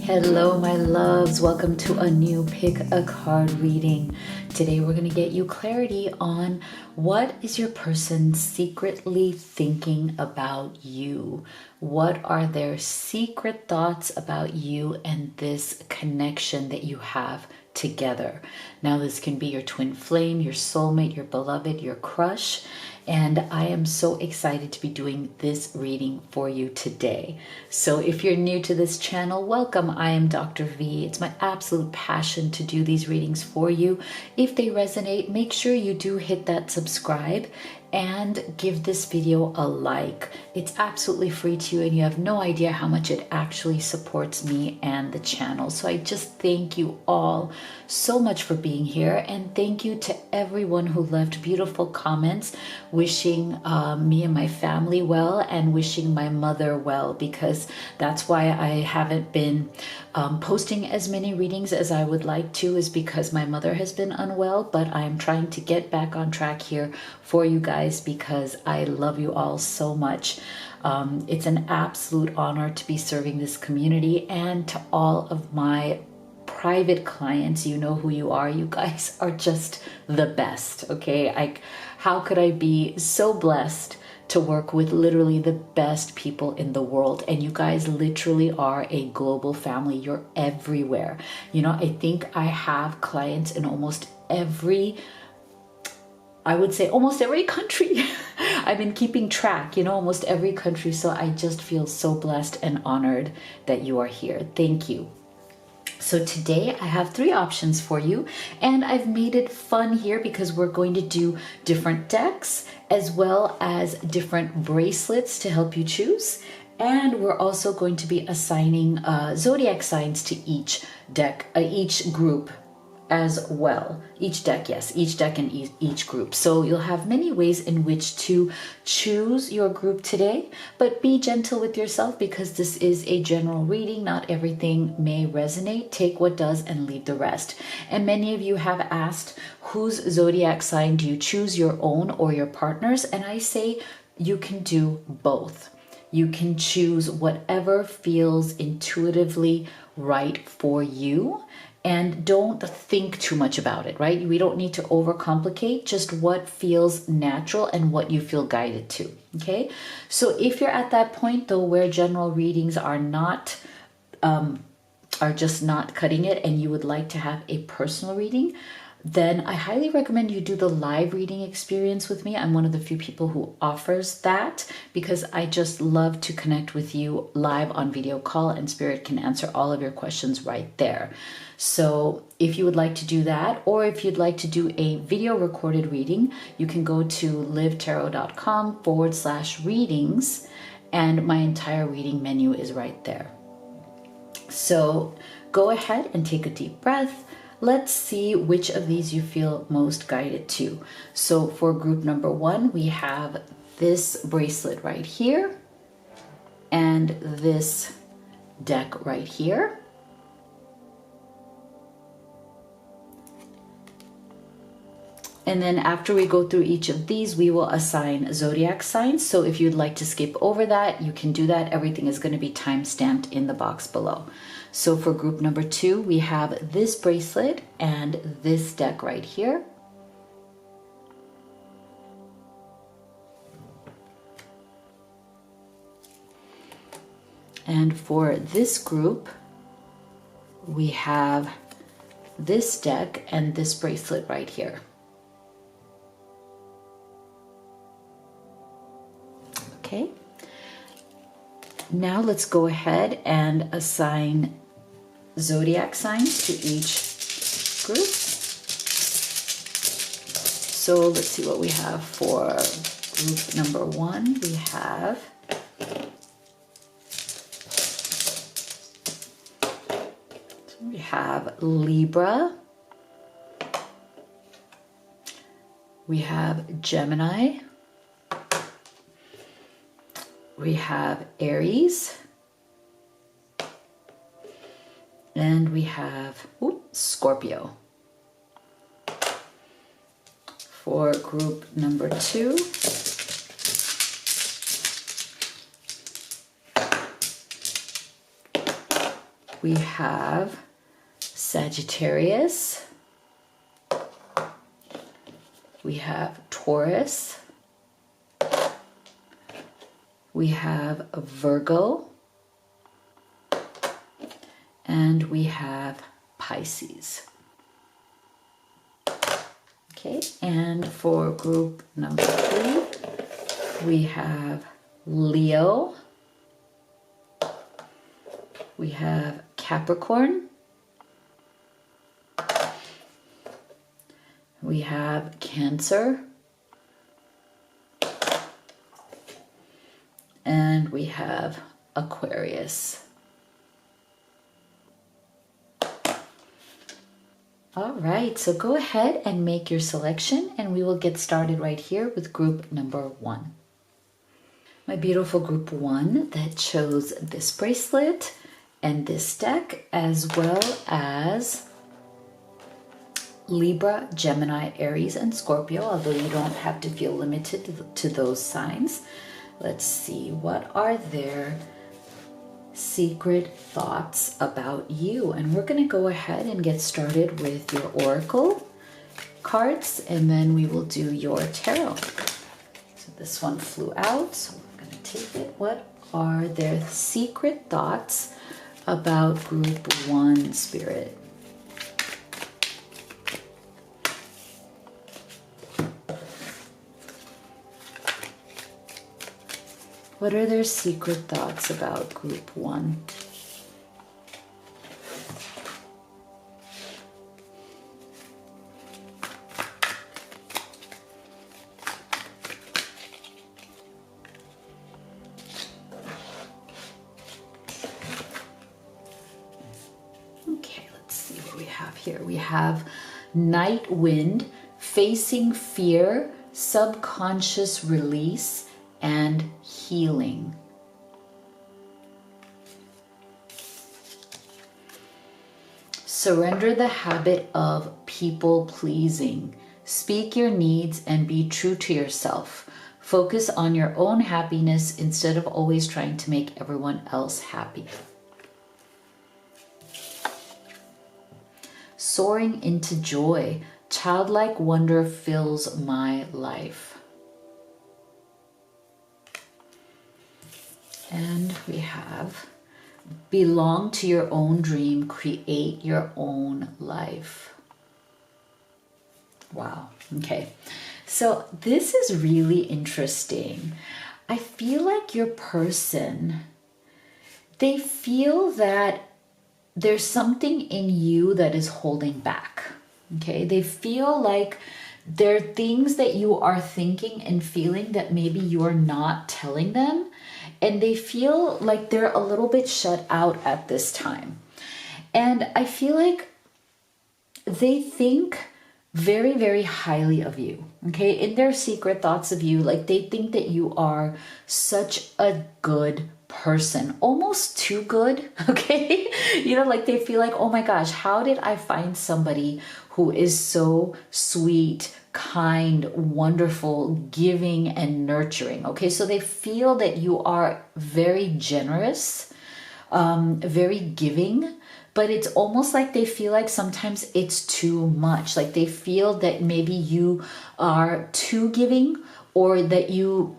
Hello, my loves. Welcome to a new Pick a Card reading. Today, we're going to get you clarity on what is your person secretly thinking about you? What are their secret thoughts about you and this connection that you have together? Now, this can be your twin flame, your soulmate, your beloved, your crush. And I am so excited to be doing this reading for you today. So if you're new to this channel, welcome. I am Dr. V. It's my absolute passion to do these readings for you. If they resonate, make sure you do hit that subscribe and give this video a like. It's absolutely free to you and you have no idea how much it actually supports me and the channel. So I just thank you all so much for being here, and thank you to everyone who left beautiful comments wishing me and my family well and wishing my mother well, because that's why I haven't been posting as many readings as I would like to, is because my mother has been unwell, but I'm trying to get back on track here for you guys because I love you all so much. It's an absolute honor to be serving this community, and to all of my private clients, you know who you are. You guys are just the best, okay? How could I be so blessed to work with literally the best people in the world? And you guys literally are a global family. You're everywhere. You know, I think I have clients in almost every, I would say almost every country. I've been keeping track, you know, almost every country. So I just feel so blessed and honored that you are here. Thank you. So today I have 3 options for you, and I've made it fun here because we're going to do different decks as well as different bracelets to help you choose. And we're also going to be assigning zodiac signs to each deck, each group as well. Each deck, yes, each deck and each group. So you'll have many ways in which to choose your group today, but be gentle with yourself because this is a general reading. Not everything may resonate. Take what does and leave the rest. And many of you have asked, whose zodiac sign do you choose, your own or your partner's? And I say you can do both. You can choose whatever feels intuitively right for you. And don't think too much about it, right? We don't need to overcomplicate, just what feels natural and what you feel guided to, okay? So if you're at that point though where general readings are not, are just not cutting it, and you would like to have a personal reading, then I highly recommend you do the live reading experience with me. I'm one of the few people who offers that because I just love to connect with you live on video call, and Spirit can answer all of your questions right there. So if you would like to do that, or if you'd like to do a video recorded reading, you can go to livetarot.com/readings, and my entire reading menu is right there. So go ahead and take a deep breath. Let's see which of these you feel most guided to. So for group number 1, we have this bracelet right here and this deck right here. And then after we go through each of these, we will assign zodiac signs. So if you'd like to skip over that, you can do that. Everything is going to be time-stamped in the box below. So for group number 2, we have this bracelet and this deck right here. And for this group, we have this deck and this bracelet right here. Okay, now let's go ahead and assign zodiac signs to each group. So let's see what we have for group number 1. We have Libra, we have Gemini, we have Aries, and we have Scorpio. For group number 2, We have Sagittarius. We have Taurus. We have Virgo. And we have Pisces. Okay, and for group number 3, we have Leo. We have Capricorn. We have Cancer. And we have Aquarius. All right, so go ahead and make your selection and we will get started right here with group number 1. My beautiful group 1 that chose this bracelet and this deck, as well as Libra, Gemini, Aries, and Scorpio, although you don't have to feel limited to those signs. Let's see, what are their secret thoughts about you? And we're going to go ahead and get started with your oracle cards, and then we will do your tarot. So this one flew out, so we're going to take it. What are their secret thoughts about group 1, Spirit? What are their secret thoughts about group 1? Okay, let's see what we have here. We have Night Wind, facing fear, subconscious release, and healing. Surrender the habit of people pleasing. Speak your needs and be true to yourself. Focus on your own happiness instead of always trying to make everyone else happy. Soaring into joy. Childlike wonder fills my life. And we have belong to your own dream, create your own life. Wow. Okay. So this is really interesting. I feel like your person, they feel that there's something in you that is holding back. Okay. They feel like there are things that you are thinking and feeling that maybe you're not telling them. And they feel like they're a little bit shut out at this time. And I feel like they think very, very highly of you, okay? In their secret thoughts of you, like they think that you are such a good person, almost too good, okay? You know, like they feel like, oh my gosh, how did I find somebody who is so sweet, kind, wonderful, giving, and nurturing, okay? So they feel that you are very generous, very giving, but it's almost like they feel like sometimes it's too much. Like they feel that maybe you are too giving, or that you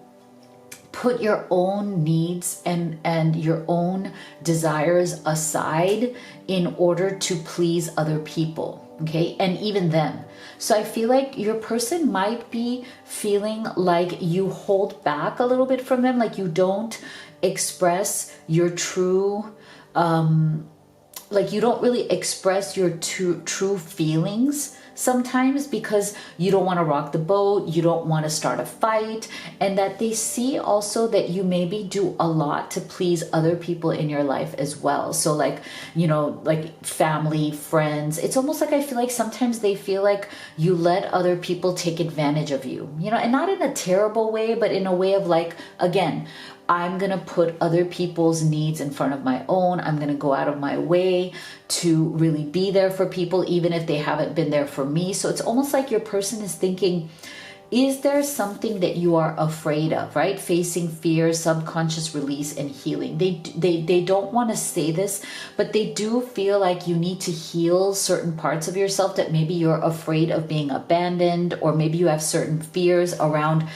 put your own needs and your own desires aside in order to please other people, okay? And even them. So I feel like your person might be feeling like you hold back a little bit from them, like you don't express your true, like you don't really express your true feelings sometimes because you don't want to rock the boat, you don't want to start a fight, and that they see also that you maybe do a lot to please other people in your life as well. So like, you know, like family, friends, it's almost like I feel like sometimes they feel like you let other people take advantage of you, you know, and not in a terrible way, but in a way of like, again, I'm going to put other people's needs in front of my own. I'm going to go out of my way to really be there for people, even if they haven't been there for me. So it's almost like your person is thinking, Is there something that you are afraid of, right? Facing fear, subconscious release, and healing. They don't want to say this, but they do feel like you need to heal certain parts of yourself, that maybe you're afraid of being abandoned, or maybe you have certain fears around,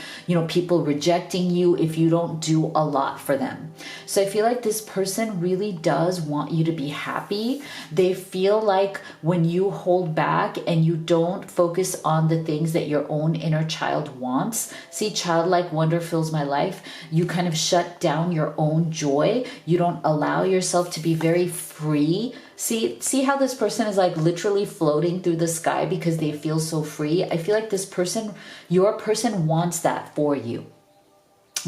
people rejecting you if you don't do a lot for them. So I feel like this person really does want you to be happy. They feel like when you hold back and you don't focus on the things that your own inner child wants, see, childlike wonder fills my life, you kind of shut down your own joy. You don't allow yourself to be very free. See how this person is like literally floating through the sky because they feel so free? I feel like this person, your person, wants that for you.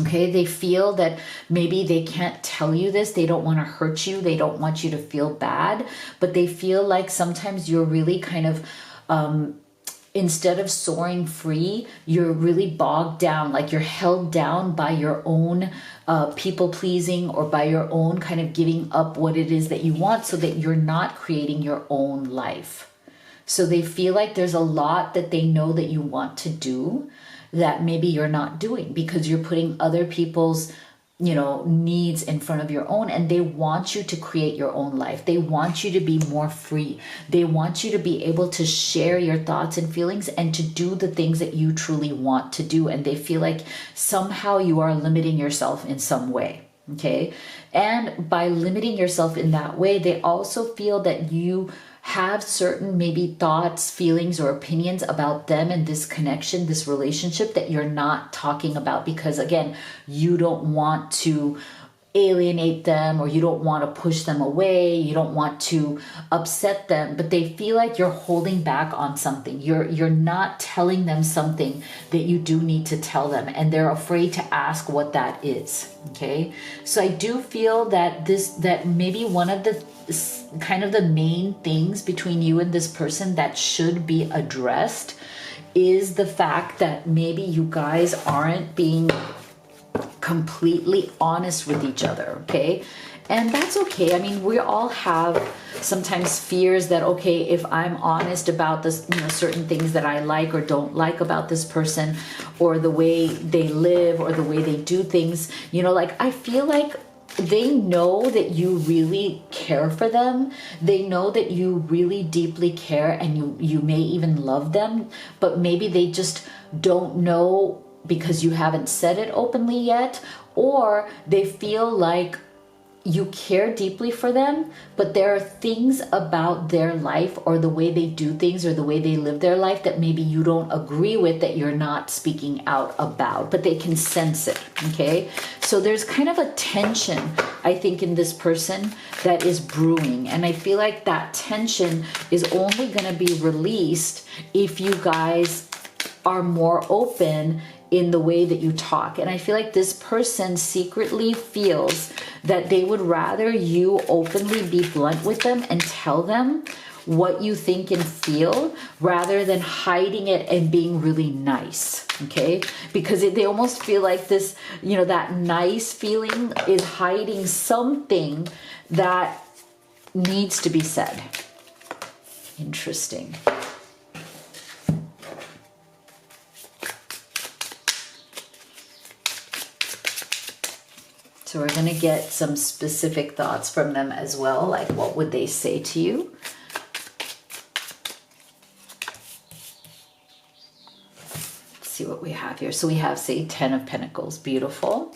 Okay, they feel that maybe they can't tell you this. They don't want to hurt you. They don't want you to feel bad, but they feel like sometimes you're really kind of, instead of soaring free, you're really bogged down, like you're held down by your own people pleasing, or by your own kind of giving up what it is that you want, so that you're not creating your own life. So they feel like there's a lot that they know that you want to do that maybe you're not doing, because you're putting other people's needs in front of your own, and they want you to create your own life. They want you to be more free. They want you to be able to share your thoughts and feelings and to do the things that you truly want to do. And they feel like somehow you are limiting yourself in some way. Okay. And by limiting yourself in that way, they also feel that you have certain maybe thoughts, feelings, or opinions about them and this connection, this relationship, that you're not talking about, because again, you don't want to alienate them, or you don't want to push them away, you don't want to upset them, but they feel like you're holding back on something. You're not telling them something that you do need to tell them, and they're afraid to ask what that is. Okay, so I do feel that that maybe one of the kind of the main things between you and this person that should be addressed is the fact that maybe you guys aren't being completely honest with each other. Okay, and that's okay. I mean, we all have sometimes fears that, okay, if I'm honest about this, certain things that I like or don't like about this person, or the way they live, or the way they do things, like I feel like they know that you really care for them. They know that you really deeply care, and you may even love them, but maybe they just don't know because you haven't said it openly yet, or they feel like you care deeply for them, but there are things about their life, or the way they do things, or the way they live their life, that maybe you don't agree with, that you're not speaking out about, but they can sense it. Okay, so there's kind of a tension, I think, in this person that is brewing, and I feel like that tension is only going to be released if you guys are more open in the way that you talk. And I feel like this person secretly feels that they would rather you openly be blunt with them and tell them what you think and feel, rather than hiding it and being really nice. Okay, because they almost feel like this, that nice feeling is hiding something that needs to be said. Interesting. So we're going to get some specific thoughts from them as well. Like, what would they say to you? Let's see what we have here. So we have, say, 10 of Pentacles. Beautiful.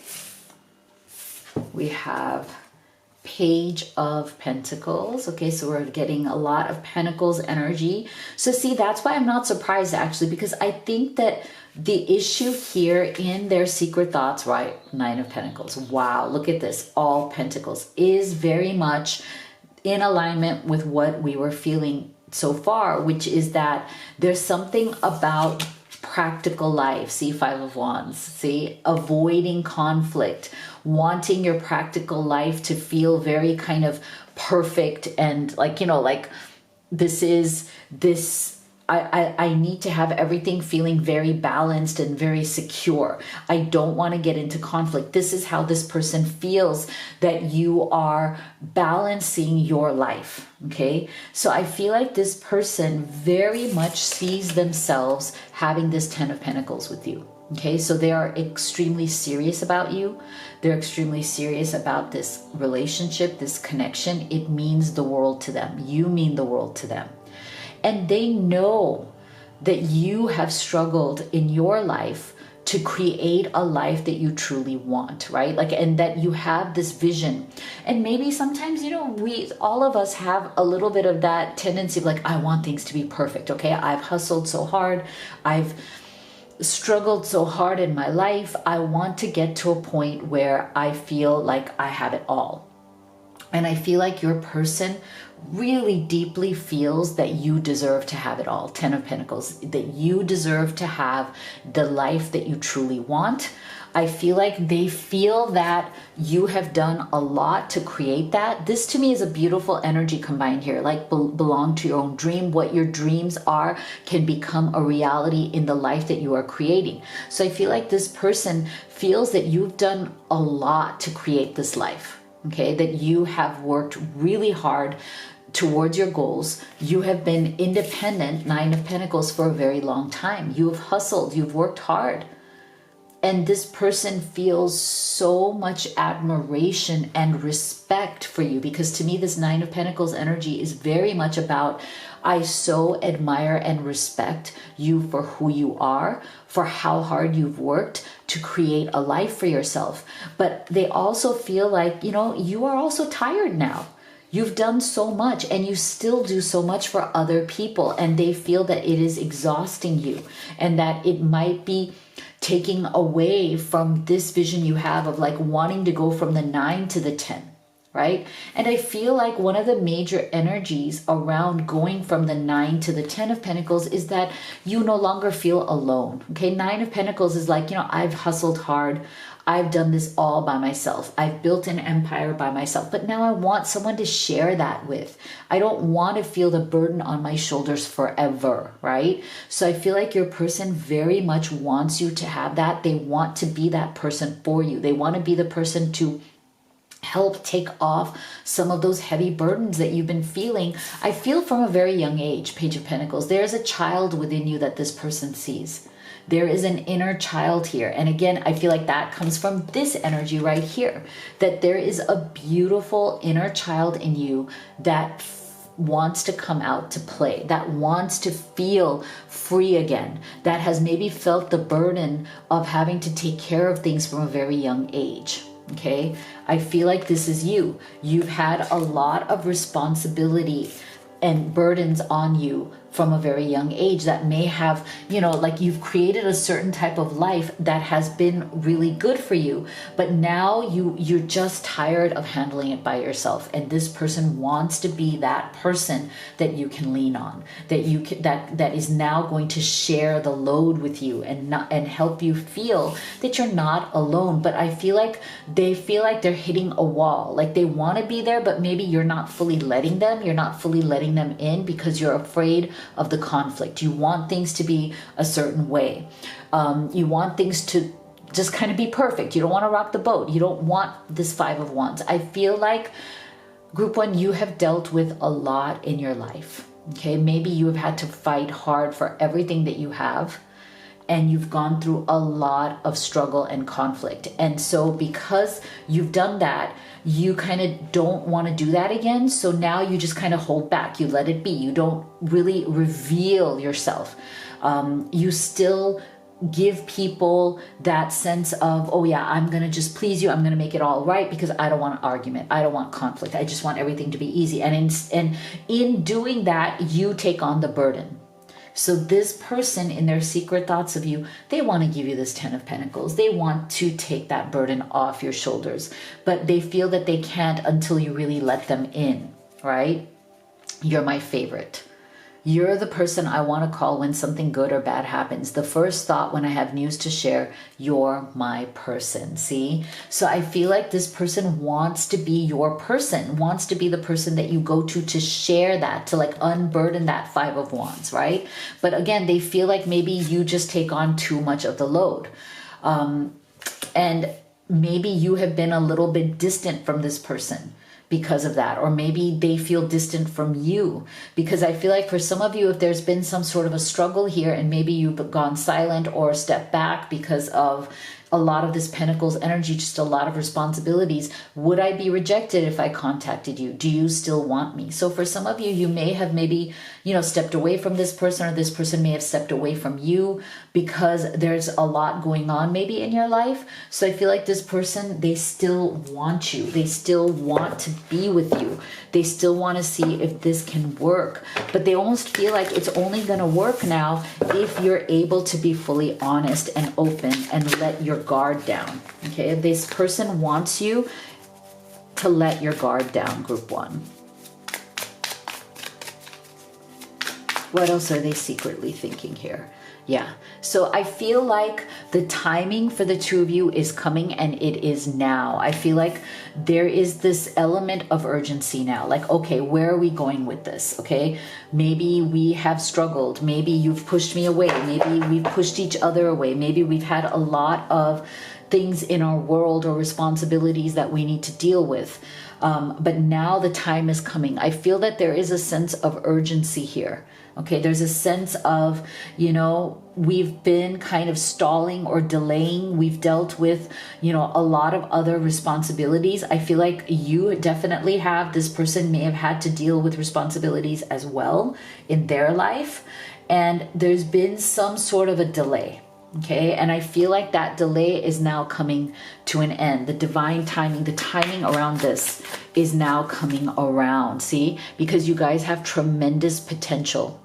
We have Page of Pentacles. Okay, so we're getting a lot of Pentacles energy. So see, that's why I'm not surprised, actually, because I think that the issue here in their secret thoughts, right? 9 of Pentacles. Wow, look at this. All Pentacles is very much in alignment with what we were feeling so far, which is that there's something about practical life. See, 5 of Wands. See, avoiding conflict, wanting your practical life to feel very kind of perfect, and like, like this I need to have everything feeling very balanced and very secure. I don't want to get into conflict. This is how this person feels that you are balancing your life. Okay. So I feel like this person very much sees themselves having this 10 of Pentacles with you. Okay. So they are extremely serious about you. They're extremely serious about this relationship, this connection. It means the world to them. You mean the world to them. And they know that you have struggled in your life to create a life that you truly want, right? Like, and that you have this vision. And maybe sometimes, all of us have a little bit of that tendency of like, I want things to be perfect. Okay. I've hustled so hard. I've struggled so hard in my life. I want to get to a point where I feel like I have it all. And I feel like your person really deeply feels that you deserve to have it all. 10 of Pentacles, that you deserve to have the life that you truly want. I feel like they feel that you have done a lot to create that. This to me is a beautiful energy combined here, like belong to your own dream. What your dreams are can become a reality in the life that you are creating. So I feel like this person feels that you've done a lot to create this life. Okay, that you have worked really hard towards your goals. You have been independent, 9 of Pentacles, for a very long time. You have hustled, you've worked hard. And this person feels so much admiration and respect for you, because to me, this 9 of Pentacles energy is very much about, I so admire and respect you for who you are, for how hard you've worked to create a life for yourself. But they also feel like, you are also tired now. You've done so much and you still do so much for other people. And they feel that it is exhausting you and that it might be taking away from this vision you have of like wanting to go from the 9 to the 10. Right? And I feel like one of the major energies around going from the 9 to the 10 of Pentacles is that you no longer feel alone. Okay. 9 of Pentacles is like, I've hustled hard. I've done this all by myself. I've built an empire by myself, but now I want someone to share that with. I don't want to feel the burden on my shoulders forever, right? So I feel like your person very much wants you to have that. They want to be that person for you. They want to be the person to help take off some of those heavy burdens that you've been feeling. I feel from a very young age, Page of Pentacles, there's a child within you that this person sees. There is an inner child here. And again, I feel like that comes from this energy right here, that there is a beautiful inner child in you that wants to come out to play, that wants to feel free again, that has maybe felt the burden of having to take care of things from a very young age. Okay, I feel like this is you. You've had a lot of responsibility and burdens on you from a very young age that may have, like you've created a certain type of life that has been really good for you, but now you're just tired of handling it by yourself. And this person wants to be that person that you can lean on, that you can, that is now going to share the load with you and help you feel that you're not alone. But I feel like they feel like they're hitting a wall, like they want to be there, but maybe you're not fully letting them. You're not fully letting them in because you're afraid of the conflict. You want things to be a certain way. You want things to just kind of be perfect. You don't want to rock the boat. You don't want this 5 of Wands. I feel like Group 1, you have dealt with a lot in your life. Okay, maybe you have had to fight hard for everything that you have, and you've gone through a lot of struggle and conflict. And so because you've done that, you kind of don't want to do that again. So now you just kind of hold back. You let it be. You don't really reveal yourself. You still give people that sense of, oh yeah, I'm going to just please you. I'm going to make it all right because I don't want an argument. I don't want conflict. I just want everything to be easy. And in doing that, you take on the burden. So this person, in their secret thoughts of you, they want to give you this 10 of Pentacles. They want to take that burden off your shoulders, but they feel that they can't until you really let them in, right? You're my favorite. You're the person I want to call when something good or bad happens. The first thought when I have news to share, you're my person. See? So I feel like this person wants to be your person, wants to be the person that you go to share that, to like unburden that Five of Wands, right? But again, they feel like maybe you just take on too much of the load. And maybe you have been a little bit distant from this person because of that, or maybe they feel distant from you, because I feel like for some of you, if there's been some sort of a struggle here and maybe you've gone silent or stepped back because of a lot of this Pentacles energy, just a lot of responsibilities. Would I be rejected if I contacted you? Do you still want me? So for some of you, you may have maybe, stepped away from this person, or this person may have stepped away from you because there's a lot going on maybe in your life. So I feel like this person, they still want you. They still want to be with you. They still want to see if this can work, but they almost feel like it's only going to work now if you're able to be fully honest and open and let your guard down. Okay, this person wants you to let your guard down, group one. What else are they secretly thinking here? Yeah, so I feel like the timing for the two of you is coming, and it is now. I feel like there is this element of urgency now. Like, okay, where are we going with this? Okay, maybe we have struggled. Maybe you've pushed me away. Maybe we've pushed each other away. Maybe we've had a lot of things in our world or responsibilities that we need to deal with. But now the time is coming. I feel that there is a sense of urgency here. Okay, there's a sense of, we've been kind of stalling or delaying. We've dealt with, a lot of other responsibilities. I feel like you definitely have, this person may have had to deal with responsibilities as well in their life. And there's been some sort of a delay. Okay, and I feel like that delay is now coming to an end. The divine timing, the timing around this is now coming around. See, because you guys have tremendous potential.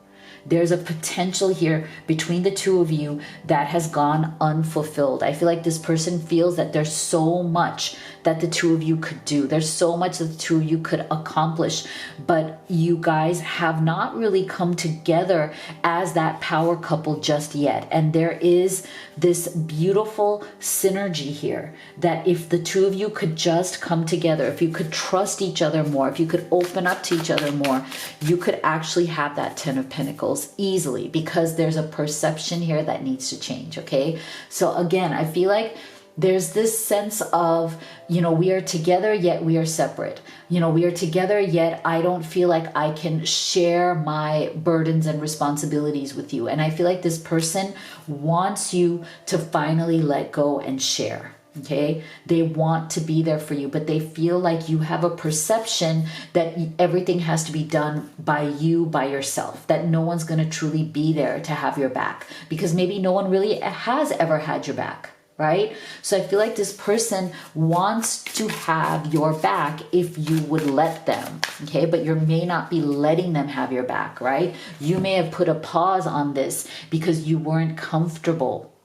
There's a potential here between the two of you that has gone unfulfilled. I feel like this person feels that there's so much that the two of you could do. There's so much that the two of you could accomplish, but you guys have not really come together as that power couple just yet. And there is this beautiful synergy here that if the two of you could just come together, if you could trust each other more, if you could open up to each other more, you could actually have that Ten of Pentacles easily, because there's a perception here that needs to change. Okay, so again, I feel like there's this sense of, we are together, yet we are separate. We are together, yet I don't feel like I can share my burdens and responsibilities with you. And I feel like this person wants you to finally let go and share. Okay, they want to be there for you, but they feel like you have a perception that everything has to be done by you, by yourself, that no one's going to truly be there to have your back, because maybe no one really has ever had your back. Right? So I feel like this person wants to have your back if you would let them, okay? But you may not be letting them have your back, right? You may have put a pause on this because you weren't comfortable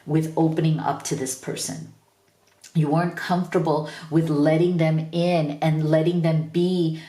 with opening up to this person. You weren't comfortable with letting them in and letting them be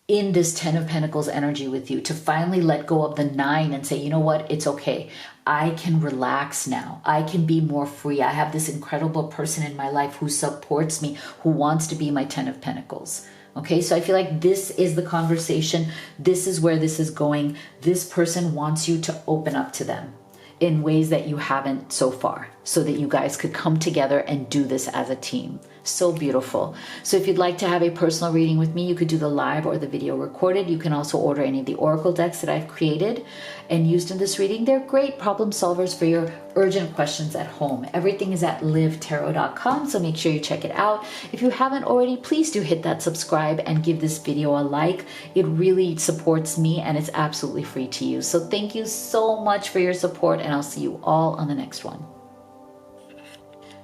in this Ten of Pentacles energy with you, to finally let go of the Nine and say, you know what, it's okay. I can relax now. I can be more free. I have this incredible person in my life who supports me, who wants to be my Ten of Pentacles. Okay, so I feel like this is the conversation. This is where this is going. This person wants you to open up to them in ways that you haven't so far, so that you guys could come together and do this as a team. So beautiful. So if you'd like to have a personal reading with me, you could do the live or the video recorded. You can also order any of the oracle decks that I've created and used in this reading. They're great problem solvers for your urgent questions at home. Everything is at livetarot.com, so make sure you check it out. If you haven't already, please do hit that subscribe and give this video a like. It really supports me, and it's absolutely free to use. So thank you so much for your support, and I'll see you all on the next one.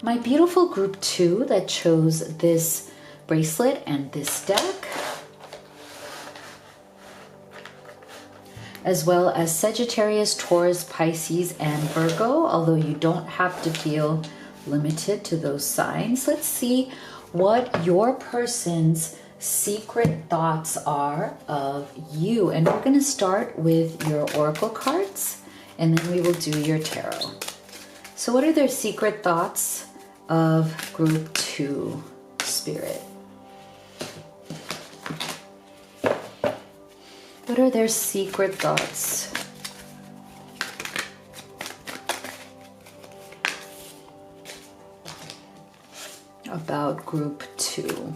My beautiful group 2 that chose this bracelet and this deck, as well as Sagittarius, Taurus, Pisces, and Virgo, although you don't have to feel limited to those signs. Let's see what your person's secret thoughts are of you. And we're going to start with your oracle cards, and then we will do your tarot. So what are their secret thoughts of group 2, Spirit? What are their secret thoughts? About group 2.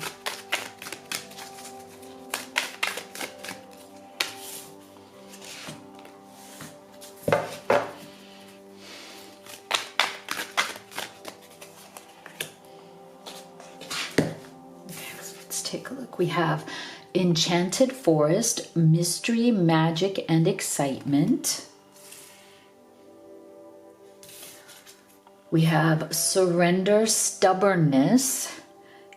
Take a look. We have Enchanted Forest, Mystery, Magic, and Excitement. We have Surrender, Stubbornness.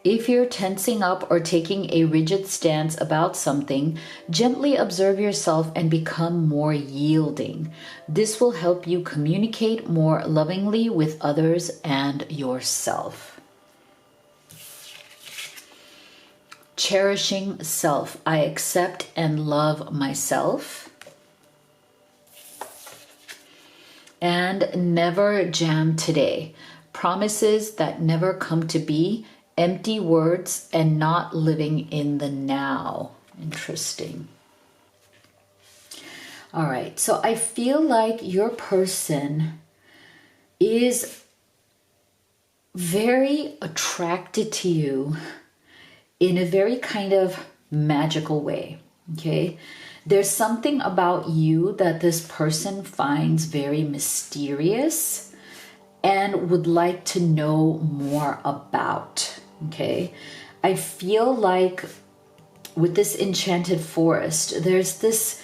If you're tensing up or taking a rigid stance about something, gently observe yourself and become more yielding. This will help you communicate more lovingly with others and yourself. Cherishing self. I accept and love myself. And never jam today. Promises that never come to be. Empty words and not living in the now. Interesting. All right. So I feel like your person is very attracted to you in a very kind of magical way, okay? There's something about you that this person finds very mysterious and would like to know more about, okay? I feel like with this Enchanted Forest, there's this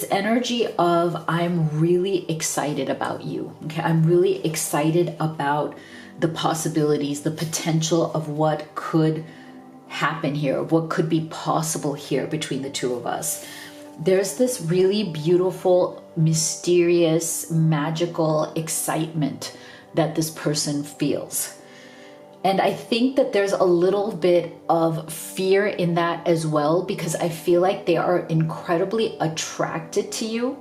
energy of I'm really excited about you, okay? I'm really excited about the possibilities, the potential of what could happen here, what could be possible here between the two of us. There's this really beautiful, mysterious, magical excitement that this person feels. And I think that there's a little bit of fear in that as well, because I feel like they are incredibly attracted to you,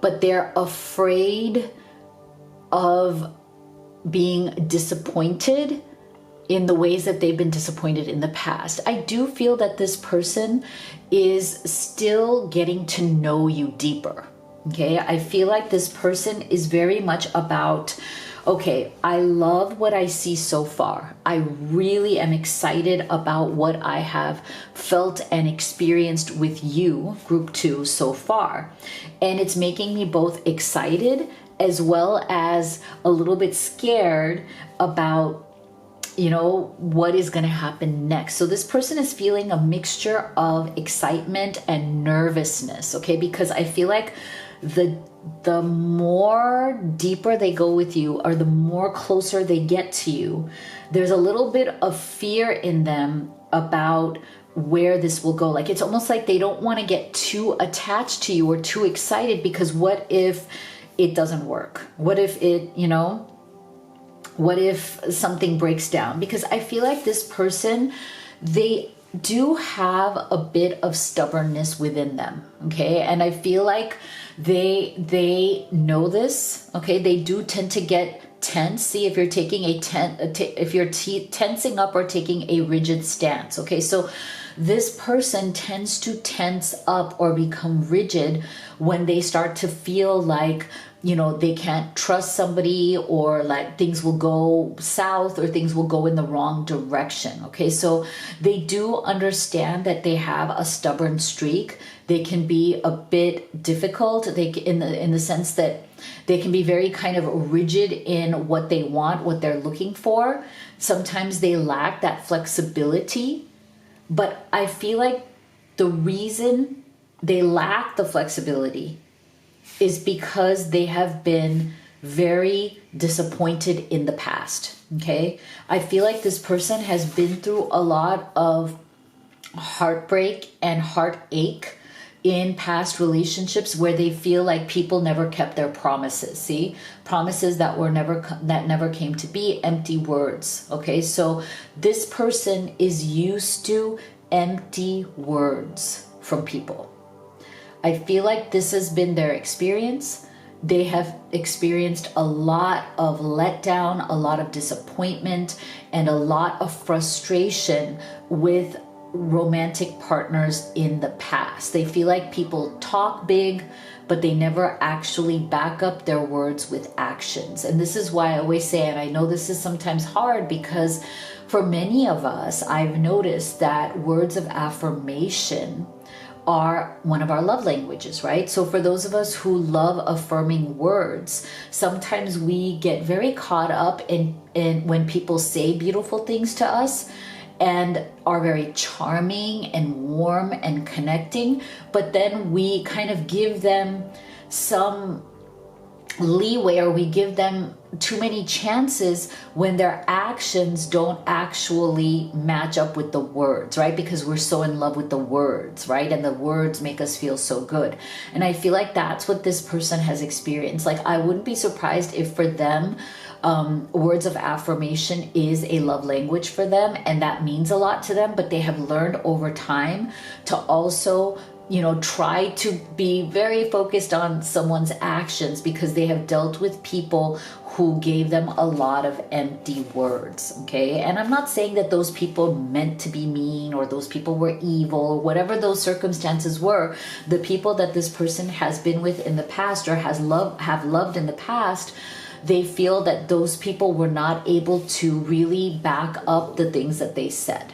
but they're afraid of being disappointed in the ways that they've been disappointed in the past. I do feel that this person is still getting to know you deeper, okay? I feel like this person is very much about, okay, I love what I see so far. I really am excited about what I have felt and experienced with you, group 2, so far. And it's making me both excited as well as a little bit scared about what is going to happen next. So this person is feeling a mixture of excitement and nervousness, okay? Because I feel like the more deeper they go with you, or the more closer they get to you, there's a little bit of fear in them about where this will go. Like, it's almost like they don't want to get too attached to you or too excited, because what if it doesn't work? What if what if something breaks down? Because I feel like this person, they do have a bit of stubbornness within them, okay? And I feel like they know this, okay? They do tend to get tense. See, if you're taking if you're tensing up or taking a rigid stance, okay? So this person tends to tense up or become rigid when they start to feel like they can't trust somebody, or like things will go south or things will go in the wrong direction. Okay, so they do understand that they have a stubborn streak. They can be a bit difficult. In the sense that they can be very kind of rigid in what they want, what they're looking for. Sometimes they lack that flexibility, but I feel like the reason they lack the flexibility is because they have been very disappointed in the past, okay? I feel like this person has been through a lot of heartbreak and heartache in past relationships where they feel like people never kept their promises. See, promises that never came to be, empty words. Okay, so this person is used to empty words from people. I feel like this has been their experience. They have experienced a lot of letdown, a lot of disappointment, and a lot of frustration with romantic partners in the past. They feel like people talk big, but they never actually back up their words with actions. And this is why I always say, and I know this is sometimes hard, because for many of us, I've noticed that words of affirmation are one of our love languages, right? So for those of us who love affirming words, sometimes we get very caught up in when people say beautiful things to us and are very charming and warm and connecting, but then we kind of give them some leeway, or we give them too many chances when their actions don't actually match up with the words, right? Because we're so in love with the words, right? And the words make us feel so good. And I feel like that's what this person has experienced. Like, I wouldn't be surprised if for them, words of affirmation is a love language for them, and that means a lot to them, but they have learned over time to also, you know, try to be very focused on someone's actions, because they have dealt with people who gave them a lot of empty words. Okay, and I'm not saying that those people meant to be mean, or those people were evil, or whatever those circumstances were. The people that this person has been with in the past, or have loved in the past, they feel that those people were not able to really back up the things that they said.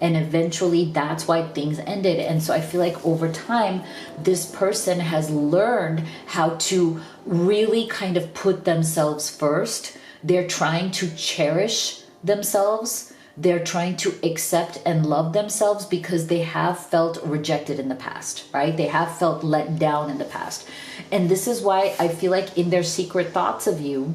And eventually that's why things ended. And so I feel like over time, this person has learned how to really kind of put themselves first. They're trying to cherish themselves. They're trying to accept and love themselves, because they have felt rejected in the past, right? They have felt let down in the past. And this is why I feel like in their secret thoughts of you,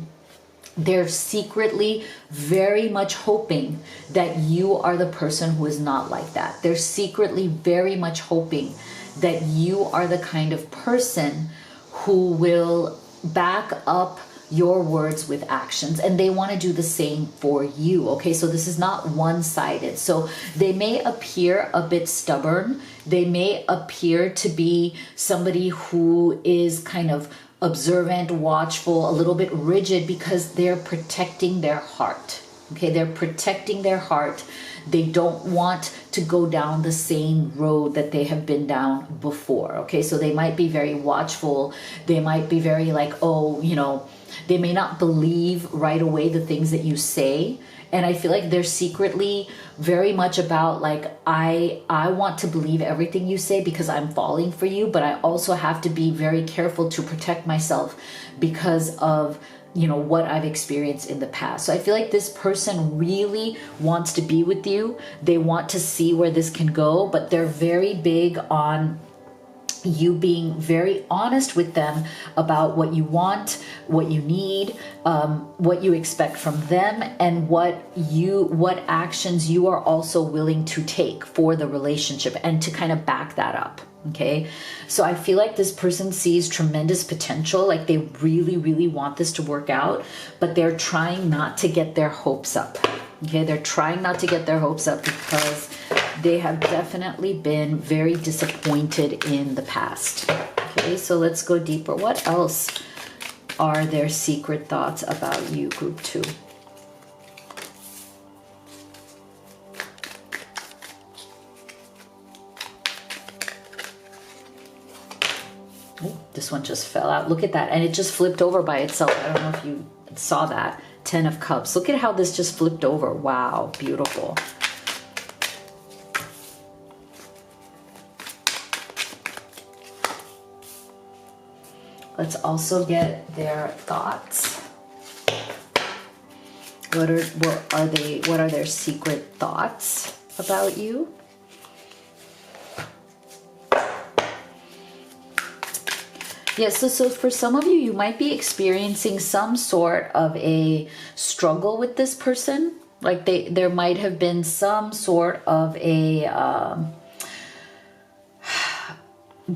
they're secretly very much hoping that you are the person who is not like that. They're secretly very much hoping that you are the kind of person who will back up your words with actions, and they want to do the same for you. Okay, so this is not one-sided. So they may appear a bit stubborn. They may appear to be somebody who is kind of observant, watchful, a little bit rigid, because they're protecting their heart. Okay, they're protecting their heart. They don't want to go down the same road that they have been down before. Okay, so they might be very watchful. They might be very like, oh, you know, they may not believe right away the things that you say. And I feel like they're secretly very much about like, I want to believe everything you say because I'm falling for you, but I also have to be very careful to protect myself because of, you know, what I've experienced in the past. So I feel like this person really wants to be with you. They want to see where this can go, but they're very big on you being very honest with them about what you want, what you need, what you expect from them, and what actions you are also willing to take for the relationship, and to kind of back that up. Okay, so I feel like this person sees tremendous potential, like they really, really want this to work out, but they're trying not to get their hopes up. Okay, they're trying not to get their hopes up because they have definitely been very disappointed in the past. Okay, so let's go deeper. What else are their secret thoughts about you, group 2? Oh, this one just fell out. Look at that. And it just flipped over by itself. I don't know if you saw that. 10 of Cups. Look at how this just flipped over. Wow, beautiful. Let's also get their thoughts. What are their secret thoughts about you? Yes, so for some of you, you might be experiencing some sort of a struggle with this person. Like there might have been some sort of a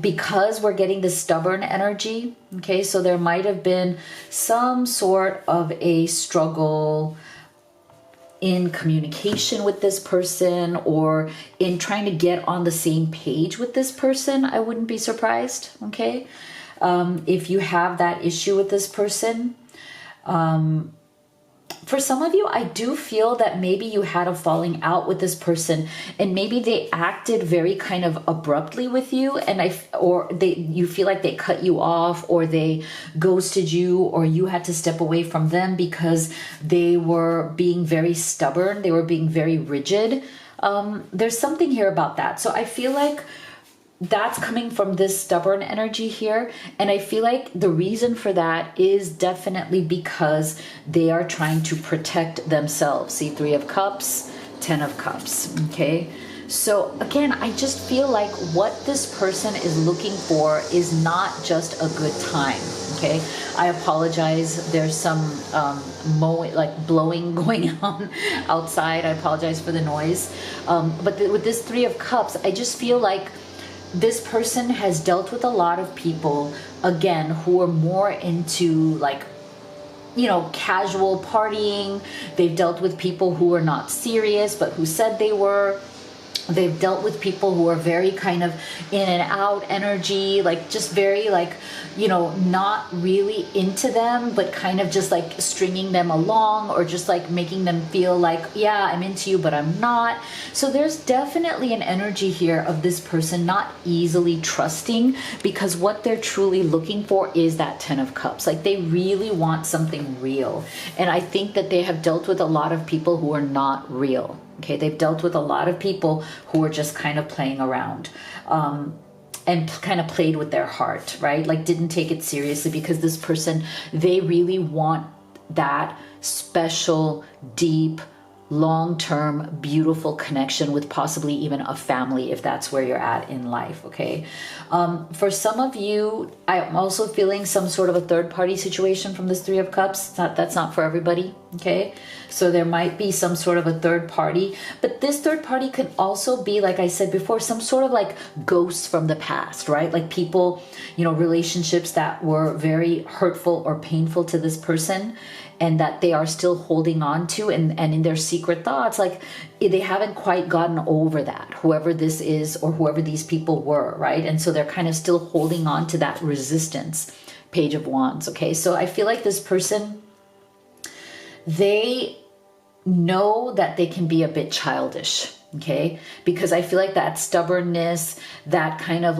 because we're getting this stubborn energy, okay, so there might have been some sort of a struggle in communication with this person or in trying to get on the same page with this person. I wouldn't be surprised, okay, if you have that issue with this person. For some of you, I do feel that maybe you had a falling out with this person and maybe they acted very kind of abruptly with you, and you feel like they cut you off or they ghosted you or you had to step away from them because they were being very stubborn. They were being very rigid. There's something here about that. So I feel like that's coming from this stubborn energy here. And I feel like the reason for that is definitely because they are trying to protect themselves. See, 3 of Cups, 10 of Cups, okay? So again, I just feel like what this person is looking for is not just a good time, okay? I apologize. There's some blowing going on outside. I apologize for the noise. But with this 3 of Cups, I just feel like this person has dealt with a lot of people, again, who are more into casual partying. They've dealt with people who are not serious, but who said they were. They've dealt with people who are very kind of in and out energy, just very not really into them, but kind of just stringing them along or just making them feel yeah, I'm into you, but I'm not. So there's definitely an energy here of this person not easily trusting, because what they're truly looking for is that 10 of Cups. They really want something real. And I think that they have dealt with a lot of people who are not real. Okay, they've dealt with a lot of people who are just kind of playing around and kind of played with their heart, right? Didn't take it seriously, because this person, they really want that special, deep, long-term, beautiful connection with possibly even a family, if that's where you're at in life, okay? For some of you, I'm also feeling some sort of a third-party situation from this 3 of Cups. That's not for everybody, okay? So there might be some sort of a third party, but this third party can also be, like I said before, some sort of ghosts from the past, right? People, relationships that were very hurtful or painful to this person, and that they are still holding on to, and in their secret thoughts, they haven't quite gotten over that, whoever this is or whoever these people were, right? And so they're kind of still holding on to that resistance. Page of Wands, okay? So I feel like this person, they know that they can be a bit childish, okay? Because I feel like that stubbornness, that kind of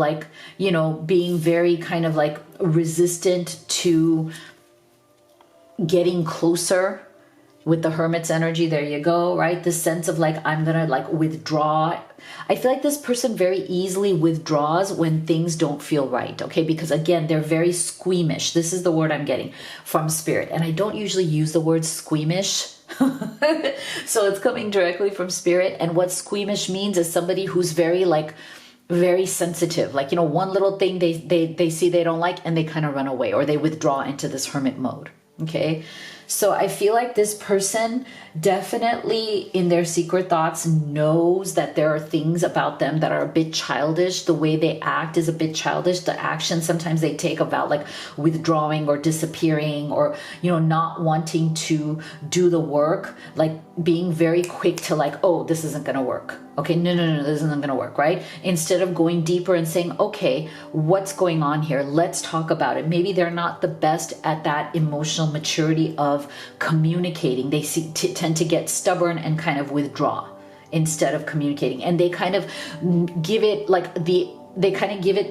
being very kind of resistant to getting closer with the Hermit's energy. There you go, right? The sense of I'm gonna withdraw. I feel like this person very easily withdraws when things don't feel right, okay? Because again, they're very squeamish. This is the word I'm getting from Spirit. And I don't usually use the word squeamish. So it's coming directly from Spirit. And what squeamish means is somebody who's very very sensitive. One little thing they see they don't like, and they kind of run away, or they withdraw into this hermit mode. Okay, so I feel like this person definitely in their secret thoughts knows that there are things about them that are a bit childish. The way they act is a bit childish. The action sometimes they take about withdrawing or disappearing, or not wanting to do the work, being very quick to oh, this isn't gonna work. Okay, no, this isn't gonna work, right? Instead of going deeper and saying, okay, what's going on here? Let's talk about it. Maybe they're not the best at that emotional maturity of communicating. They tend to get stubborn and kind of withdraw instead of communicating. And they kind of give it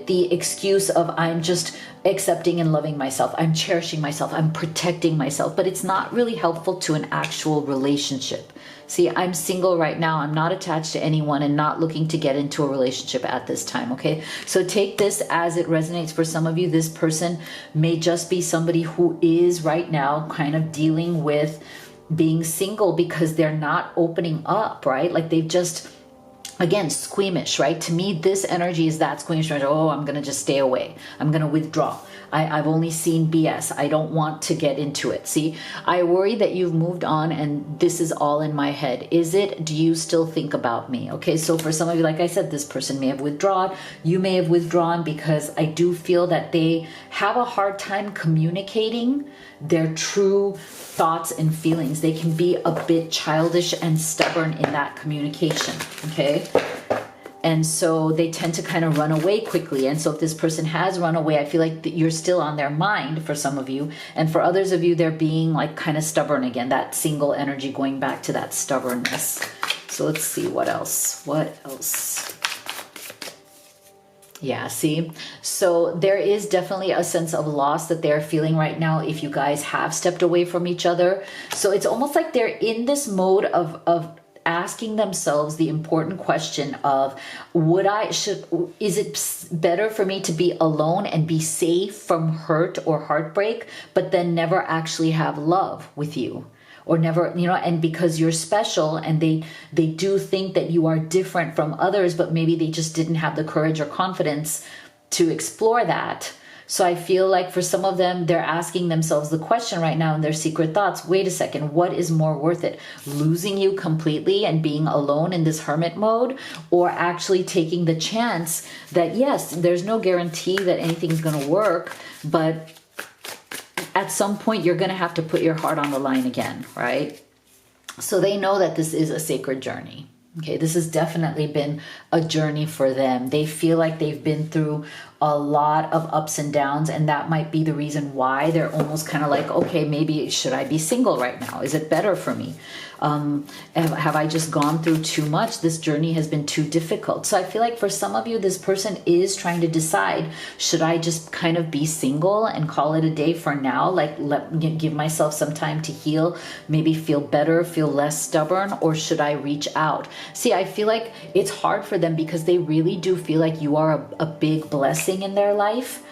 the excuse of, I'm just accepting and loving myself. I'm cherishing myself. I'm protecting myself. But it's not really helpful to an actual relationship. See, I'm single right now. I'm not attached to anyone and not looking to get into a relationship at this time, okay? So take this as it resonates. For some of you, this person may just be somebody who is right now kind of dealing with being single because they're not opening up, right? They've just again, squeamish, right? To me, this energy is that squeamish. Oh, I'm going to just stay away. I'm going to withdraw. I've only seen BS. I don't want to get into it. See, I worry that you've moved on and this is all in my head. Is it? Do you still think about me? Okay, so for some of you, like I said, this person may have withdrawn. You may have withdrawn because I do feel that they have a hard time communicating their true thoughts and feelings. They can be a bit childish and stubborn in that communication, okay? And so they tend to kind of run away quickly. And so if this person has run away, I feel like you're still on their mind for some of you. And for others of you, they're being like kind of stubborn again, that single energy going back to that stubbornness. So let's see what else. What else? Yeah, see? So there is definitely a sense of loss that they're feeling right now if you guys have stepped away from each other. So it's almost like they're in this mode of asking themselves the important question of, is it better for me to be alone and be safe from hurt or heartbreak, but then never actually have love with you? Or never, and because you're special and they do think that you are different from others, but maybe they just didn't have the courage or confidence to explore that. So I feel like for some of them, they're asking themselves the question right now in their secret thoughts, wait a second, what is more worth it? Losing you completely and being alone in this hermit mode, or actually taking the chance that, yes, there's no guarantee that anything's going to work, but at some point you're going to have to put your heart on the line again, right? So they know that this is a sacred journey. Okay, this has definitely been a journey for them. They feel like they've been through a lot of ups and downs, and that might be the reason why they're almost kind of like, okay, maybe should I be single right now? Is it better for me? Have I just gone through too much? This journey has been too difficult. So I feel like for some of you, this person is trying to decide, should I just kind of be single and call it a day for now? Like give myself some time to heal, maybe feel better, feel less stubborn, or should I reach out? See, I feel like it's hard for them because they really do feel like you are a big blessing in their life.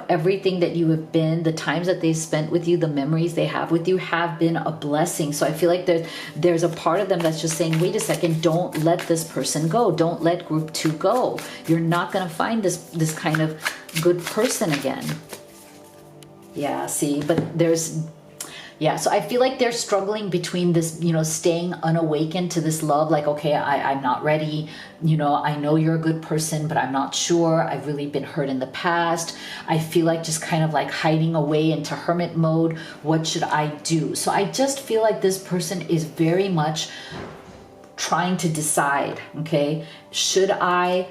Everything that you have been, the times that they've spent with you, the memories they have with you have been a blessing. So I feel like there's a part of them that's just saying, wait a second, don't let this person go. Don't let group 2 go. You're not going to find this kind of good person again. Yeah, see, but so I feel like they're struggling between this, staying unawakened to this love, like, okay, I'm not ready. I know you're a good person, but I'm not sure. I've really been hurt in the past. I feel like just kind of like hiding away into hermit mode. What should I do? So I just feel like this person is very much trying to decide, okay, should I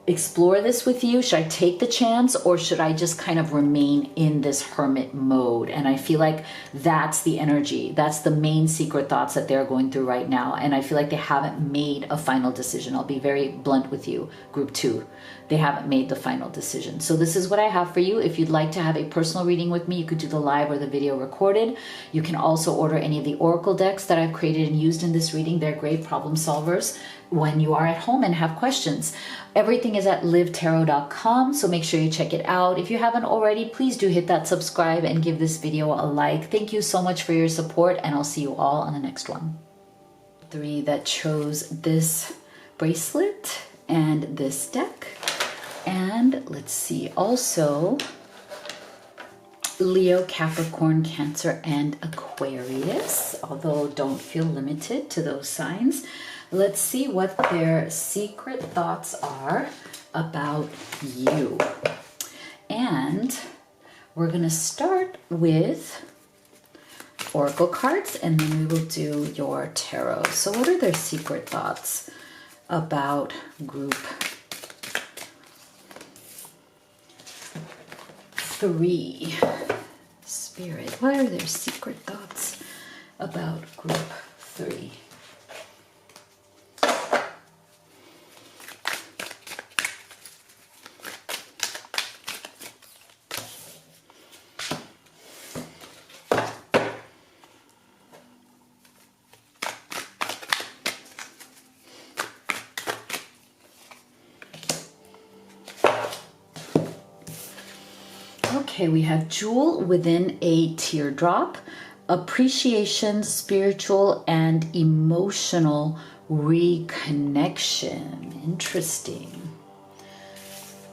explore this with you? Should I take the chance, or should I just kind of remain in this hermit mode? And I feel like that's the energy. That's the main secret thoughts that they're going through right now. And I feel like they haven't made a final decision. I'll be very blunt with you, group 2. They haven't made the final decision. So this is what I have for you. If you'd like to have a personal reading with me, you could do the live or the video recorded. You can also order any of the oracle decks that I've created and used in this reading. They're great problem solvers when you are at home and have questions. Everything is at livetarot.com, so make sure you check it out. If you haven't already, please do hit that subscribe and give this video a like. Thank you so much for your support, and I'll see you all on the next one. 3 that chose this bracelet and this deck. And let's see, also Leo, Capricorn, Cancer, and Aquarius, although don't feel limited to those signs. Let's see what their secret thoughts are about you. And we're going to start with oracle cards, and then we will do your tarot. So what are their secret thoughts about group 3? Spirit, what are their secret thoughts about group 3? Okay, we have jewel within a teardrop, appreciation, spiritual and emotional reconnection. Interesting.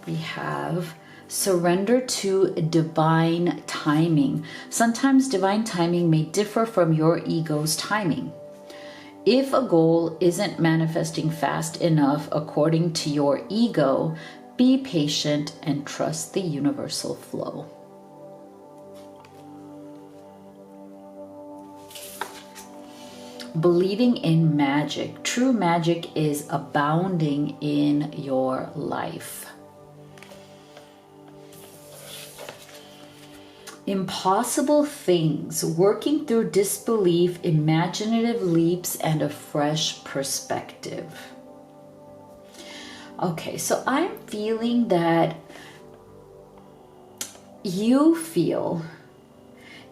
We have surrender to divine timing. Sometimes divine timing may differ from your ego's timing. If a goal isn't manifesting fast enough according to your ego, be patient and trust the universal flow. Believing in magic. True magic is abounding in your life. Impossible things, working through disbelief, imaginative leaps, and a fresh perspective. Okay, so I'm feeling that you feel,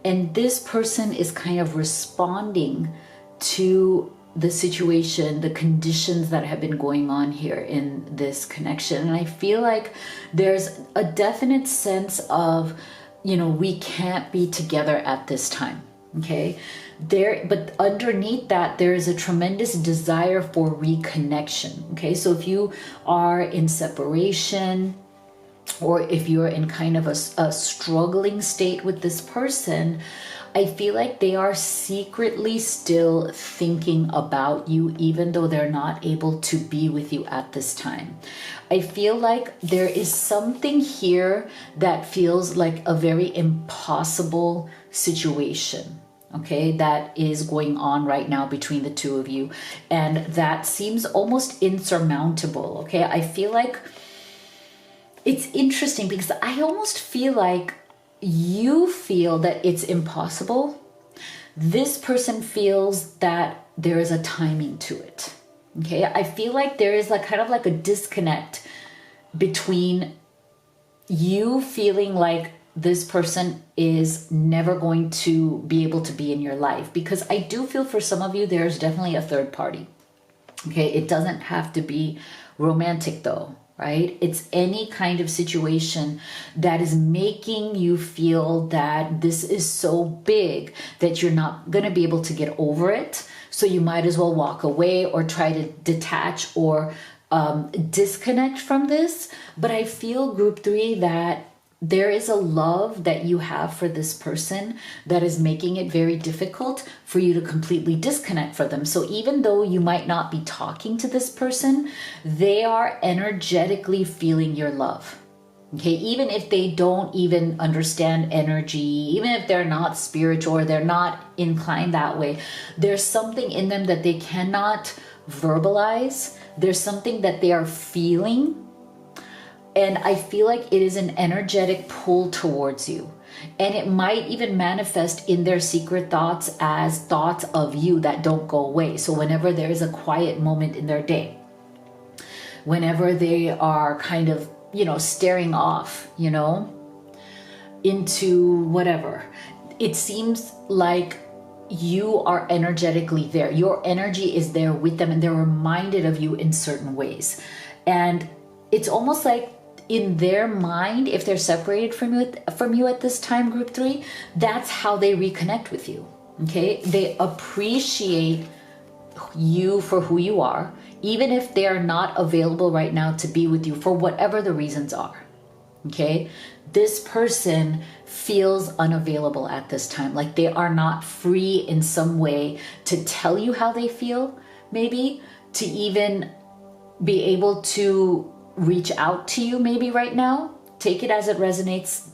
and this person is kind of responding to the situation, the conditions that have been going on here in this connection. And I feel like there's a definite sense of, we can't be together at this time. Okay. But underneath that, there is a tremendous desire for reconnection. Okay. So if you are in separation, or if you're in kind of a struggling state with this person, I feel like they are secretly still thinking about you, even though they're not able to be with you at this time. I feel like there is something here that feels like a very impossible situation, okay, that is going on right now between the two of you. And that seems almost insurmountable, okay? I feel like it's interesting because I almost feel like you feel that it's impossible. This person feels that there is a timing to it. Okay, I feel like there is kind of like a disconnect between you feeling like this person is never going to be able to be in your life. Because I do feel for some of you, there's definitely a third party. Okay, it doesn't have to be romantic though. Right? It's any kind of situation that is making you feel that this is so big that you're not going to be able to get over it. So you might as well walk away or try to detach or disconnect from this. But I feel, group 3, that there is a love that you have for this person that is making it very difficult for you to completely disconnect from them. So even though you might not be talking to this person, they are energetically feeling your love. Okay, even if they don't even understand energy, even if they're not spiritual or they're not inclined that way, there's something in them that they cannot verbalize. There's something that they are feeling. And I feel like it is an energetic pull towards you. And it might even manifest in their secret thoughts as thoughts of you that don't go away. So whenever there is a quiet moment in their day, whenever they are kind of, staring off, into whatever, it seems like you are energetically there. Your energy is there with them and they're reminded of you in certain ways. And it's almost like, in their mind, if they're separated from you at this time, group 3, that's how they reconnect with you. Okay, they appreciate you for who you are, even if they are not available right now to be with you for whatever the reasons are. Okay, this person feels unavailable at this time, like they are not free in some way to tell you how they feel, maybe to even be able to reach out to you maybe right now. Take it as it resonates.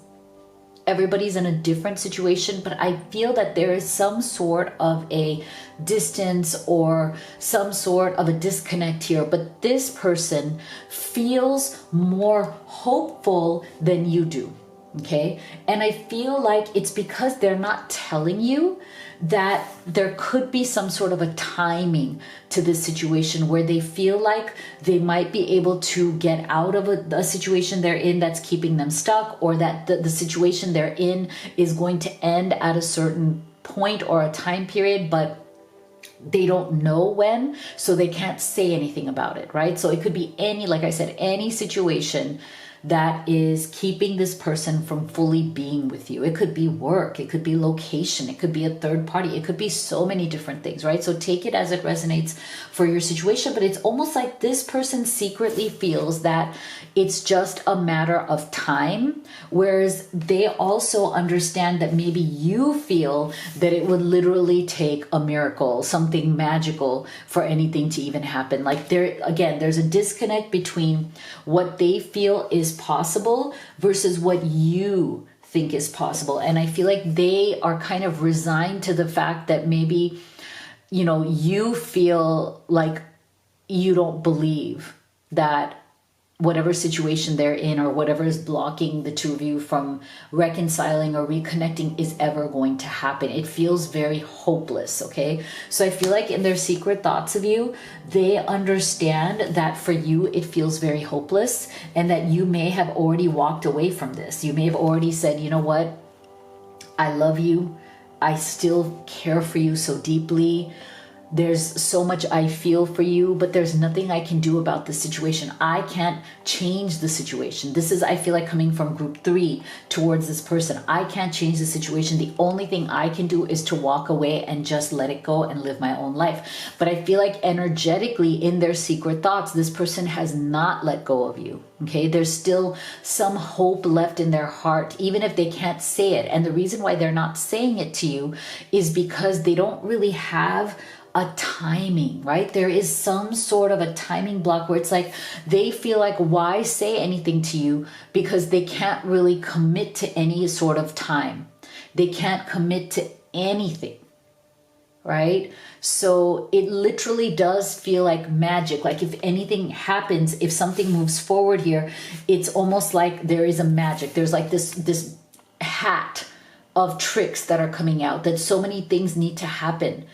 Everybody's in a different situation, but I feel that there is some sort of a distance or some sort of a disconnect here, but this person feels more hopeful than you do. Okay, and I feel like it's because they're not telling you that there could be some sort of a timing to this situation where they feel like they might be able to get out of a situation they're in that's keeping them stuck, or that the situation they're in is going to end at a certain point or a time period, but they don't know when, so they can't say anything about it, right? So it could be any, like I said, any situation that is keeping this person from fully being with you. It could be work, it could be location, it could be a third party, it could be so many different things, right? So take it as it resonates for your situation, but it's almost like this person secretly feels that it's just a matter of time, whereas they also understand that maybe you feel that it would literally take a miracle, something magical for anything to even happen. Like there's a disconnect between what they feel is possible versus what you think is possible. And I feel like they are kind of resigned to the fact that maybe, you feel like you don't believe that whatever situation they're in or whatever is blocking the two of you from reconciling or reconnecting is ever going to happen. It feels very hopeless, okay? So I feel like in their secret thoughts of you, they understand that for you, it feels very hopeless and that you may have already walked away from this. You may have already said, you know what? I love you. I still care for you so deeply. There's so much I feel for you, but there's nothing I can do about the situation. I can't change the situation. This is, I feel like, coming from group 3 towards this person. I can't change the situation. The only thing I can do is to walk away and just let it go and live my own life. But I feel like energetically in their secret thoughts, this person has not let go of you. Okay, there's still some hope left in their heart, even if they can't say it. And the reason why they're not saying it to you is because they don't really have a timing, right? There is some sort of a timing block where it's like they feel like, why say anything to you? Because they can't really commit to any sort of time. They can't commit to anything, right? So it literally does feel like magic. Like if anything happens, if something moves forward here, it's almost like there is a magic. There's like this hat of tricks that are coming out, that so many things need to happen.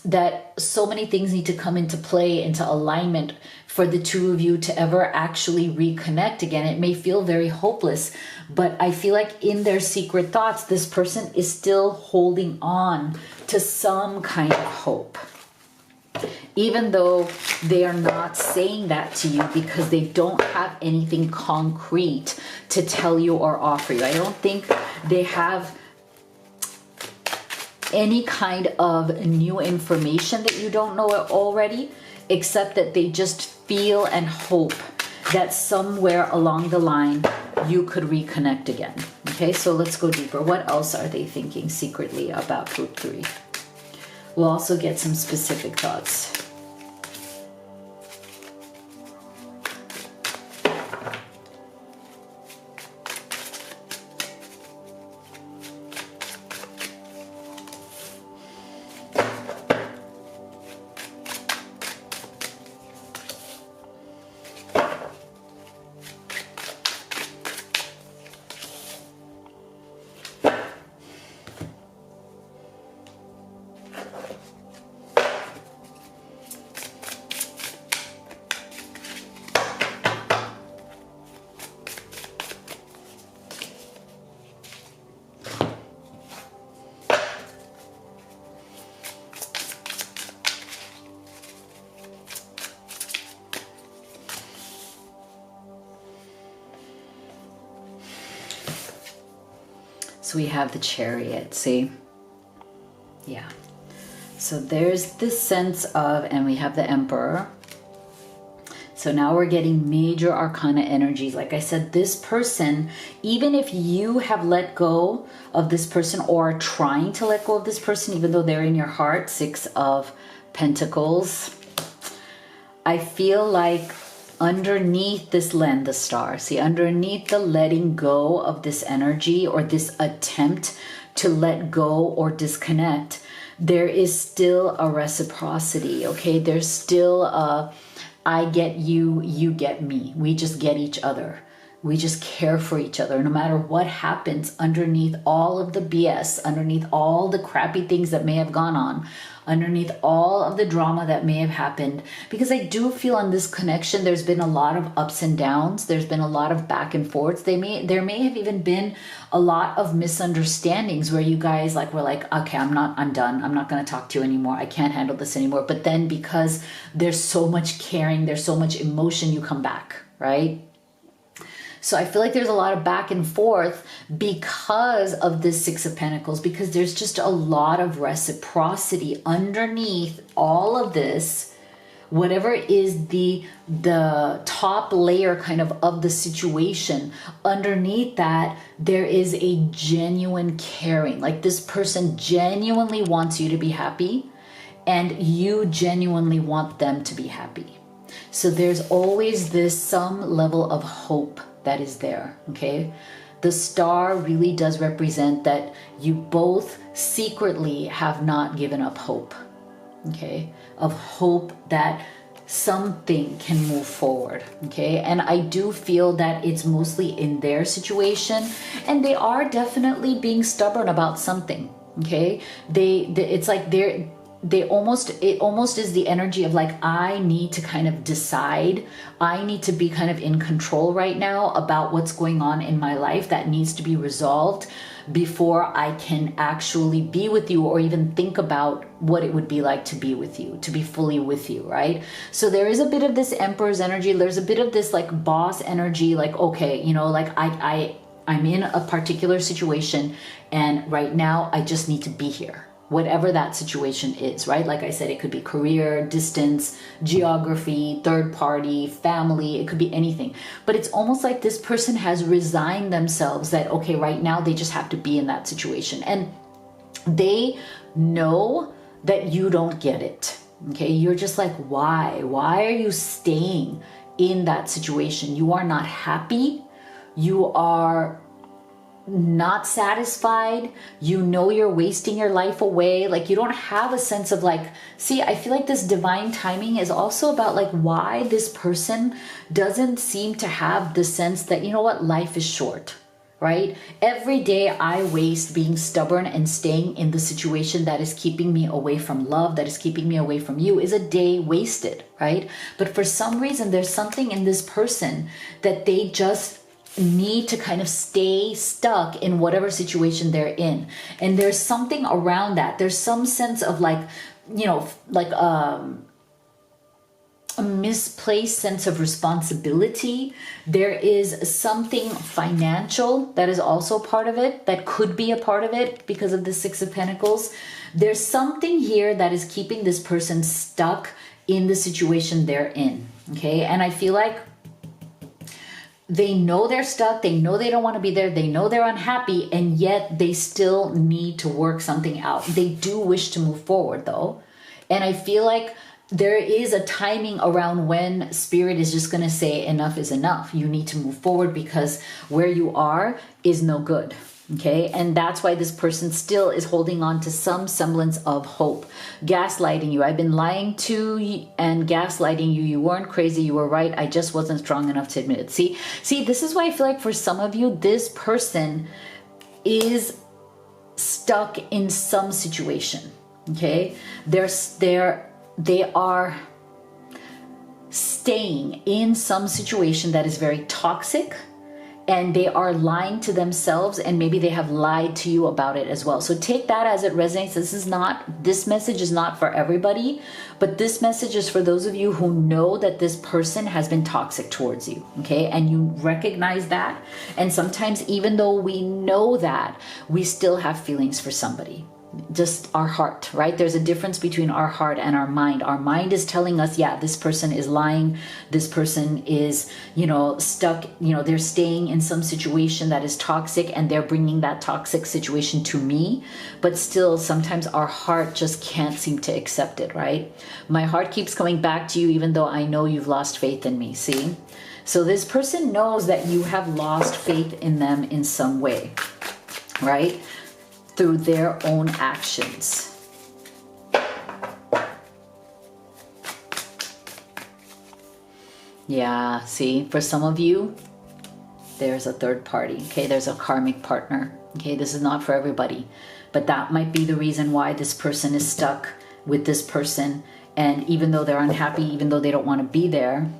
That so many things need to come into play, into alignment for the two of you to ever actually reconnect again. It may feel very hopeless, but I feel like in their secret thoughts, this person is still holding on to some kind of hope. Even though they are not saying that to you because they don't have anything concrete to tell you or offer you. I don't think they have any kind of new information that you don't know already, except that they just feel and hope that somewhere along the line you could reconnect again. Okay, so let's go deeper. What else are they thinking secretly about group 3? We'll also get some specific thoughts. So we have the Chariot, see? Yeah. So there's this sense of, and we have the Emperor. So now we're getting major arcana energies. Like I said, this person, even if you have let go of this person or are trying to let go of this person, even though they're in your heart, 6 of Pentacles, I feel like underneath this land, the star, see, underneath the letting go of this energy or this attempt to let go or disconnect, there is still a reciprocity, okay? There's still a, I get you, you get me. We just get each other. We just care for each other. No matter what happens underneath all of the BS, underneath all the crappy things that may have gone on, underneath all of the drama that may have happened, because I do feel on this connection, there's been a lot of ups and downs. There's been a lot of back and forths. There may have even been a lot of misunderstandings where you guys were like, okay, I'm done. I'm not going to talk to you anymore. I can't handle this anymore. But then because there's so much caring, there's so much emotion, you come back, right? So I feel like there's a lot of back and forth because of this Six of Pentacles, because there's just a lot of reciprocity underneath all of this. Whatever is the top layer kind of the situation, underneath that, there is a genuine caring. Like this person genuinely wants you to be happy, and you genuinely want them to be happy. So there's always this some level of hope that is there, okay? The star really does represent that you both secretly have not given up hope, okay? Of hope that something can move forward, okay? And I do feel that it's mostly in their situation, and they are definitely being stubborn about something, okay? It's like it almost is the energy of like, I need to kind of decide, I need to be kind of in control right now about what's going on in my life that needs to be resolved before I can actually be with you, or even think about what it would be like to be with you, to be fully with you, right? So there is a bit of this Emperor's energy. There's a bit of this like boss energy, like, okay, you know, like I'm in a particular situation, and right now I just need to be here. Whatever that situation is, right? Like I said, it could be career, distance, geography, third party, family, it could be anything. But it's almost like this person has resigned themselves that, okay, right now they just have to be in that situation. And they know that you don't get it, okay? You're just like, why? Why are you staying in that situation? You are not happy. You are not satisfied. You know you're wasting your life away. Like you don't have a sense of like, see, I feel like this divine timing is also about like why this person doesn't seem to have the sense that, you know what, life is short, right? Every day I waste being stubborn and staying in the situation that is keeping me away from love, that is keeping me away from you, is a day wasted, right? But for some reason, there's something in this person that they just need to kind of stay stuck in whatever situation they're in. And there's something around that. There's some sense of like, you know, like a misplaced sense of responsibility. There is something financial that is also part of it, that could be a part of it because of the Six of Pentacles. There's something here that is keeping this person stuck in the situation they're in, okay? And I feel like they know they're stuck, they know they don't want to be there, they know they're unhappy, and yet they still need to work something out. They do wish to move forward though. And I feel like there is a timing around when Spirit is just going to say enough is enough. You need to move forward because where you are is no good. Okay, and that's why this person still is holding on to some semblance of hope. Gaslighting you. I've been lying to you and gaslighting you. You weren't crazy. You were right. I just wasn't strong enough to admit it. See, this is why I feel like for some of you, this person is stuck in some situation. Okay, they are staying in some situation that is very toxic. And they are lying to themselves, and maybe they have lied to you about it as well. So take that as it resonates. This message is not for everybody, but this message is for those of you who know that this person has been toxic towards you, okay? And you recognize that. And sometimes even though we know that, we still have feelings for somebody. Just our heart, right? There's a difference between our heart and our mind. Our mind is telling us, yeah, this person is lying. This person is, stuck, they're staying in some situation that is toxic and they're bringing that toxic situation to me. But still, sometimes our heart just can't seem to accept it, right? My heart keeps coming back to you even though I know you've lost faith in me, see? So this person knows that you have lost faith in them in some way, right? Through their own actions. Yeah, see, for some of you, there's a third party, okay? There's a karmic partner, okay? This is not for everybody, but that might be the reason why this person is stuck with this person, and even though they're unhappy, even though they don't want to be there,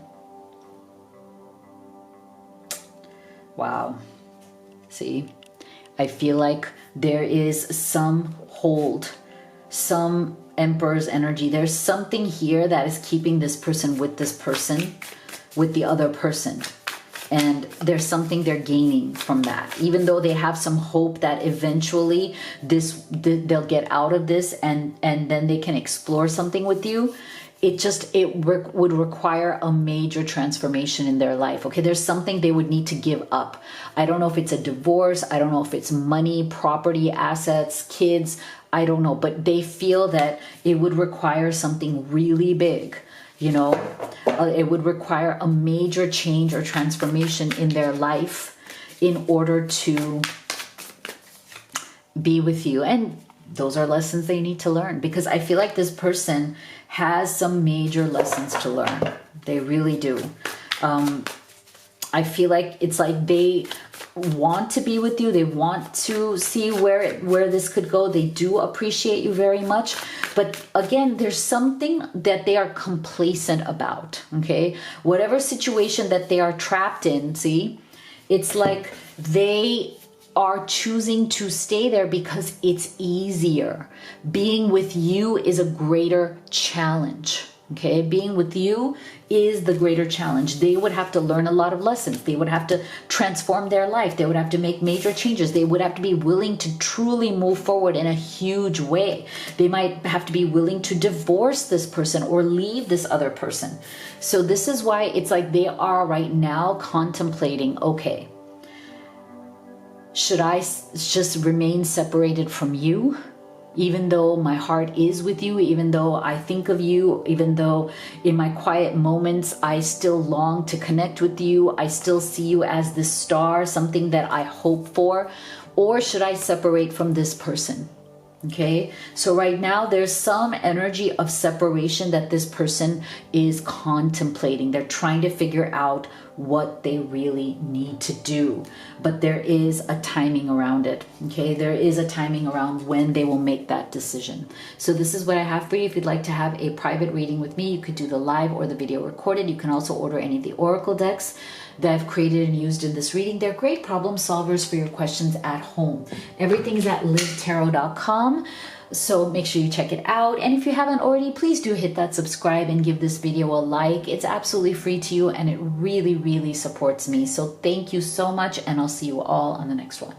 wow, see, I feel like there is some hold, some Emperor's energy. There's something here that is keeping this person, with the other person. and there's something they're gaining from that. Even though they have some hope that eventually they'll get out of this and then they can explore something with you, would require a major transformation in their life. Okay, there's something they would need to give up. I don't know if it's a divorce, I don't know if it's money, property, assets, kids, I don't know, but they feel that it would require something really big. You know, it would require a major change or transformation in their life in order to be with you. And those are lessons they need to learn, because I feel like this person has some major lessons to learn. They really do. I feel like it's like they want to be with you. They want to see where this could go. They do appreciate you very much. But again, there's something that they are complacent about, okay? Whatever situation that they are trapped in, see, it's like they are choosing to stay there because it's easier. Being with you is a greater challenge. Okay, being with you is the greater challenge. They would have to learn a lot of lessons. They would have to transform their life. They would have to make major changes. They would have to be willing to truly move forward in a huge way. They might have to be willing to divorce this person or leave this other person. So this is why it's like they are right now contemplating, okay, should I just remain separated from you? Even though my heart is with you, even though I think of you, even though in my quiet moments I still long to connect with you, I still see you as this star, something that I hope for, or should I separate from this person? Okay, so right now there's some energy of separation that this person is contemplating. They're trying to figure out what they really need to do, but there is a timing around it. Okay, there is a timing around when they will make that decision. So this is what I have for you. If you'd like to have a private reading with me, you could do the live or the video recorded. You can also order any of the oracle decks that I've created and used in this reading. They're great problem solvers for your questions at home. Everything is at livetarot.com. So make sure you check it out. And if you haven't already, please do hit that subscribe and give this video a like. It's absolutely free to you and it really, really supports me. So thank you so much, and I'll see you all on the next one.